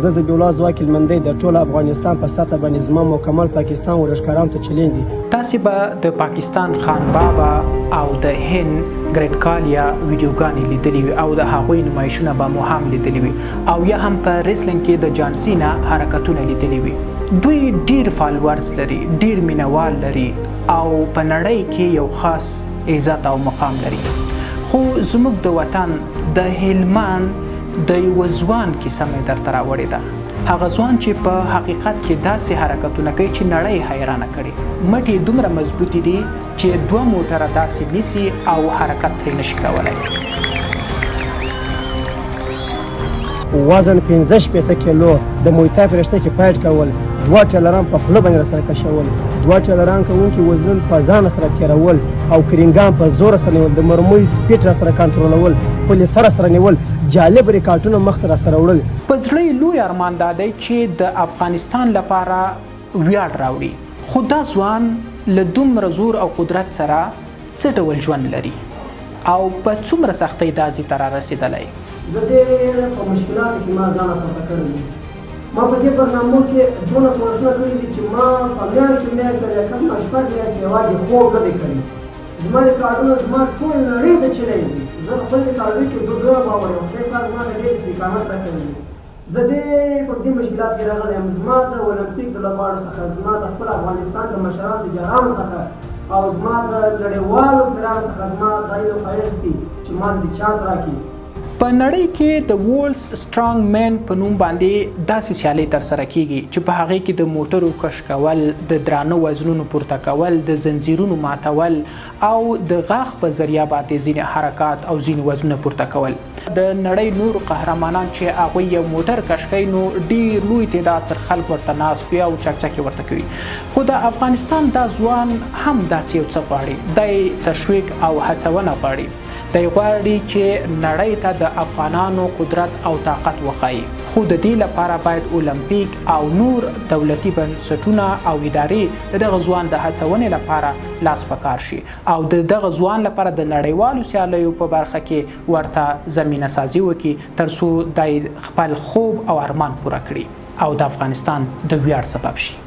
زه ذبیح الله ځواک هلمندی د ټول افغانستان په سطحه باندې زما مکمل پاکستان ورزشکارانو ته چلنج دی. تاسې به د پاکستان خان بابا او د هند ګریټ کالیا ویډیوګانې لیدلې وي او د هغوی نمایشونه به مو هم لیدلي وي او یا هم په ریسلینګ کې د جان سینا حرکتونه لیدلي وي. دوی ډیر فالوورز لري، ډیر مینوال لري او په نړۍ کې یو خاص عزت او مقام لري. خو زموږ د وطن د هلمند د یوه ځوان کیسه مې درته راوړې ده. هغه ځوان چې په حقیقت کې داسې حرکتونه کوي چې نړۍ حیرانه کړي. مټې دومره مضبوطې دي چې 2 موټره داسې نیسي او حرکت ترې نشي کولی. وزن 15 کیلو د مویتای په رشته کې فایټ کول، 2 ټیلران په خوله باندې راسره کشول، 2 ټیلران کوونکي وزن په ځان سره تېرول او کرینګان په زور سره نیول، د مرمۍ سپیډ راسره کنټرولول، پلي سره نیول، جالب ریکارډونه مخته راسره وړل. په زړه یې لوی ارمان دا دی چې د افغانستان لپاره ویاړ راوړي. خو دا ځوان له دومره زور او قدرت سره څه ډول ژوند لري او په څومره سختۍ دا ځای ته رارسېدلی؟ زه ډېر په مشکلاتو کې ما ځان اخته کړی یم. ما په دې برنامو کې دونه کوښښونه کړي دي چې ما په میاشت کې میاشت یا کم شپږ میاشتې یوازې خوب نه دی کړی. زما ریکارډونه زما ټول نړۍ ته چلی دي. زه خپل ریکارډونو کې دوه باور یم. خدای پاک ما ته ډېر استقامت راکړی. زه ډېر په دې مشکلات کې راغلی یم. زما د اولمپیک د لوبغاړو څخه، زما د خپل افغانستان د مشرانو تجارانو څخه او زما د نړیوالو پیرانو څخه زما دا یو خواهش دی چې ما دې چانس راکړي. په نړۍ کې د ورلډز سټرانګ مین په نوم باندې داسې سیالۍ ترسره کیږي چې په هغې کې د موټرو کش کول، د درانه وزنونو پورته کول، د زنځیرونو ماتول او د غاښ په ذریعه باندې ځینې حرکات او ځینې وزنونه پورته کول. د نړۍ نور قهرمانان چې هغوی یو موټر کش کوي نو ډېر لوی تعداد سره خلک ورته ناست وي او چکچکې ورته کوي. خو د افغانستان دا ځوان هم داسې یو څه غواړي. دی تشویق او هڅونه غواړي. دی غواړي چې نړۍ ته د افغانانو قدرت او طاقت وښایي. خو د دې لپاره باید اولمپیک او نور دولتي بنسټونه او ادارې د دغه ځوان د هڅونې لپاره لاس په کار شي او د دغه ځوان لپاره د نړیوالو سیالیو په برخه کې ورته زمینه سازي وکړي تر څو دی خپل خوب او ارمان پوره کړي او د افغانستان د ویاړ سبب شي.